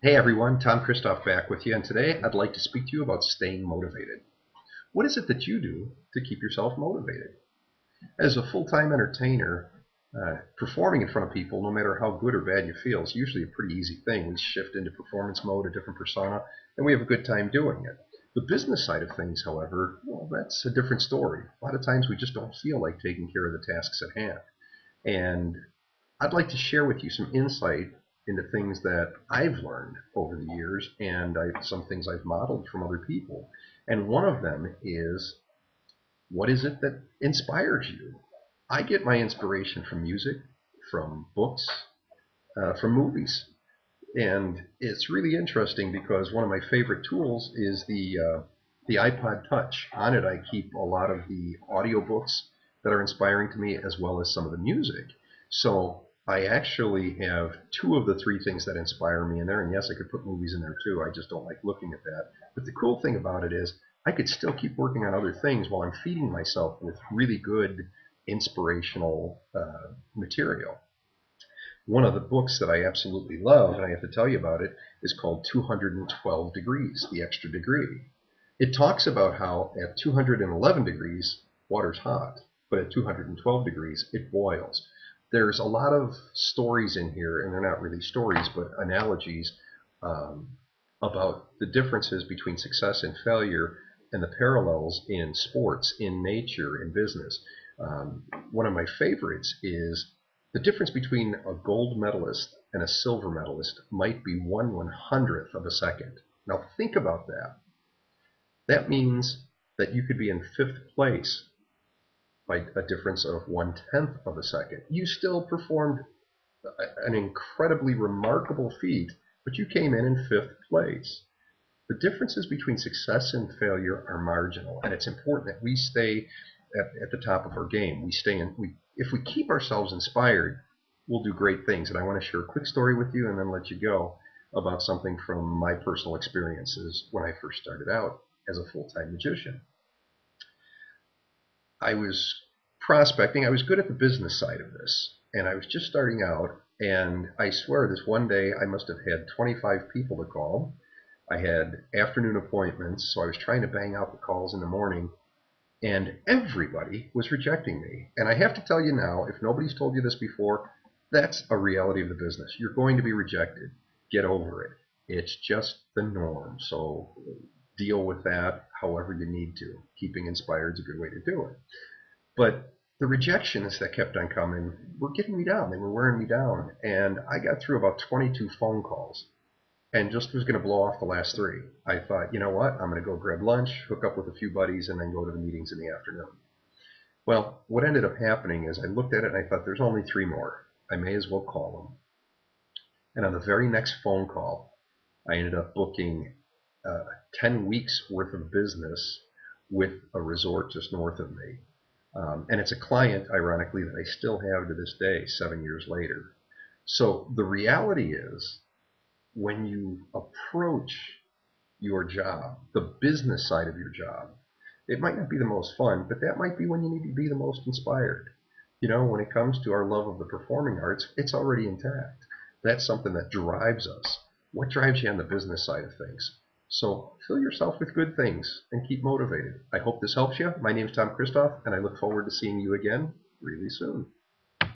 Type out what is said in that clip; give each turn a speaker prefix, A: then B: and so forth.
A: Hey everyone, Tom Krzystof back with you, and today I'd like to speak to you about staying motivated. What is it that you do to keep yourself motivated? As a full-time entertainer, performing in front of people, no matter how good or bad you feel, is usually a pretty easy thing. We shift into performance mode, a different persona, and we have a good time doing it. The business side of things, however, well, that's a different story. A lot of times we just don't feel like taking care of the tasks at hand. And I'd like to share with you some insight into things that I've learned over the years and some things I've modeled from other people. And one of them is, what is it that inspires you? I get my inspiration from music, from books, from movies. And it's really interesting because one of my favorite tools is the iPod Touch. On it, I keep a lot of the audiobooks that are inspiring to me, as well as some of the music. So I actually have two of the three things that inspire me in there. And yes, I could put movies in there too. I just don't like looking at that. But the cool thing about it is I could still keep working on other things while I'm feeding myself with really good inspirational material. One of the books that I absolutely love, and I have to tell you about it, is called 212 Degrees, The Extra Degree. It talks about how at 211 degrees, water's hot, but at 212 degrees, it boils. There's a lot of stories in here, and they're not really stories, but analogies um, about the differences between success and failure and the parallels in sports, in nature, in business. One of my favorites is the difference between a gold medalist and a silver medalist might be 1/100th of a second. Now think about that. That means that you could be in fifth place by a difference of 1/10th of a second. You still performed an incredibly remarkable feat, but you came in fifth place. The differences between success and failure are marginal, and it's important that we stay at the top of our game. If we keep ourselves inspired, we'll do great things. And I want to share a quick story with you and then let you go about something from my personal experiences when I first started out as a full-time magician. I was prospecting. I was good at the business side of this, and I was just starting out. And I swear, this one day I must have had 25 people to call. I had afternoon appointments, so I was trying to bang out the calls in the morning, and everybody was rejecting me. And I have to tell you now, if nobody's told you this before, that's a reality of the business. You're going to be rejected. Get over it. It's just the norm. So deal with that however you need to. Keeping inspired is a good way to do it. But the rejections that kept on coming were getting me down. They were wearing me down. And I got through about 22 phone calls and just was going to blow off the last three. I thought, you know what? I'm going to go grab lunch, hook up with a few buddies, and then go to the meetings in the afternoon. Well, what ended up happening is I looked at it and I thought, there's only three more. I may as well call them. And on the very next phone call, I ended up booking 10 weeks worth of business with a resort just north of me. And it's a client, ironically, that I still have to this day, 7 years later. So the reality is, when you approach your job, the business side of your job, it might not be the most fun, but that might be when you need to be the most inspired. You know, when it comes to our love of the performing arts, it's already intact. That's something that drives us. What drives you on the business side of things? So fill yourself with good things and keep motivated. I hope this helps you. My name is Tom Krzystof, and I look forward to seeing you again really soon.